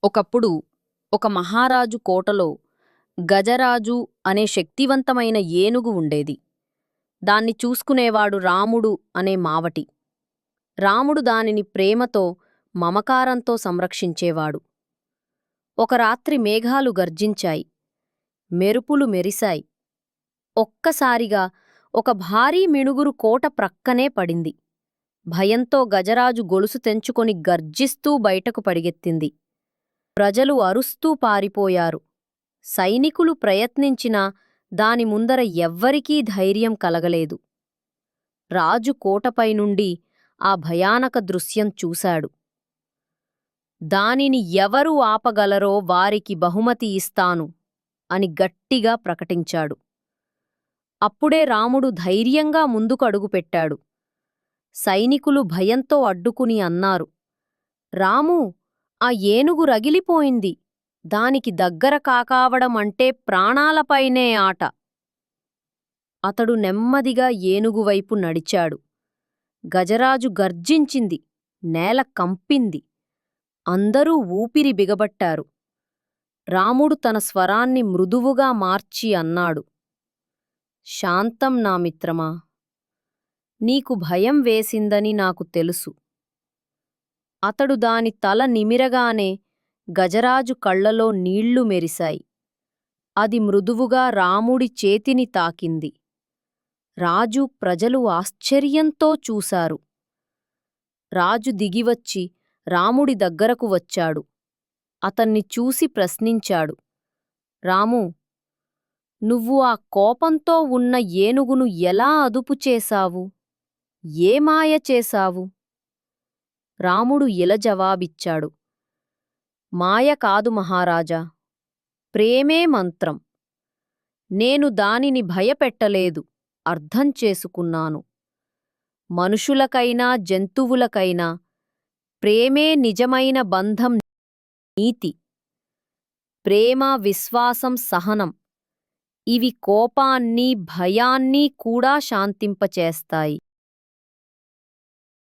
ఒకప్పుడు ఒక మహారాజు కోటలో గజరాజు అనే శక్తివంతమైన ఏనుగు ఉండేది. దాన్ని చూసుకునేవాడు రాముడు అనే మావటి. రాముడు దానిని ప్రేమతో, మమకారంతో సంరక్షించేవాడు. ఒక రాత్రి మేఘాలు గర్జించాయి. మెరుపులు మెరిశాయి. ఒక్కసారిగా ఒక భారీ మిణుగురు కోట ప్రక్కనే పడింది. భయంతో గజరాజు గొలుసు తెంచుకొని గర్జిస్తూ బయటకు పడిగెత్తింది. ప్రజలు అరుస్తూ పారిపోయారు. సైనికులు ప్రయత్నించినా దాని ముందర ఎవ్వరికీ ధైర్యం కలగలేదు. రాజు కోటపైనుండి ఆ భయానక దృశ్యం చూశాడు. దానిని ఎవరు ఆపగలరో వారికి బహుమతి ఇస్తాను అని గట్టిగా ప్రకటించాడు. అప్పుడే రాముడు ధైర్యంగా ముందుకు అడుగుపెట్టాడు. సైనికులు భయంతో అడ్డుకుని అన్నారు, రామూ, ఆ ఏనుగు రగిలిపోయింది. దానికి దగ్గర కాకావడమంటే ప్రాణాలపైనే ఆట. అతడు నెమ్మదిగా ఏనుగువైపు నడిచాడు. గజరాజు గర్జించింది. నేల కంపింది. అందరూ ఊపిరి బిగబట్టారు. రాముడు తన స్వరాన్ని మృదువుగా మార్చి అన్నాడు, శాంతం నా మిత్రమా. నీకు భయం వేసిందని నాకు తెలుసు. అతడు దాని తల నిమిరగానే గజరాజు కళ్లలో నీళ్లు మెరిశాయి. అది మృదువుగా రాముడి చేతిని తాకింది. రాజు, ప్రజలు ఆశ్చర్యంతో చూశారు. రాజు దిగివచ్చి రాముడి దగ్గరకు వచ్చాడు. అతన్ని చూసి ప్రశ్నించాడు, రామూ, నువ్వు ఆ కోపంతో ఉన్న ఏనుగును ఎలా అదుపు చేశావు? ఏ మాయ చేశావు? రాముడు ఇలా జవాబిచ్చాడు, మాయ కాదు మహారాజా, ప్రేమే మంత్రం. నేను దానిని భయపెట్టలేదు, అర్థం చేసుకున్నాను. మనుషులకైనా జంతువులకైనా ప్రేమే నిజమైన బంధం. నీతి, ప్రేమ, విశ్వాసం, సహనం ఇవి కోపాన్ని, భయాన్ని కూడా శాంతింపచేస్తాయి.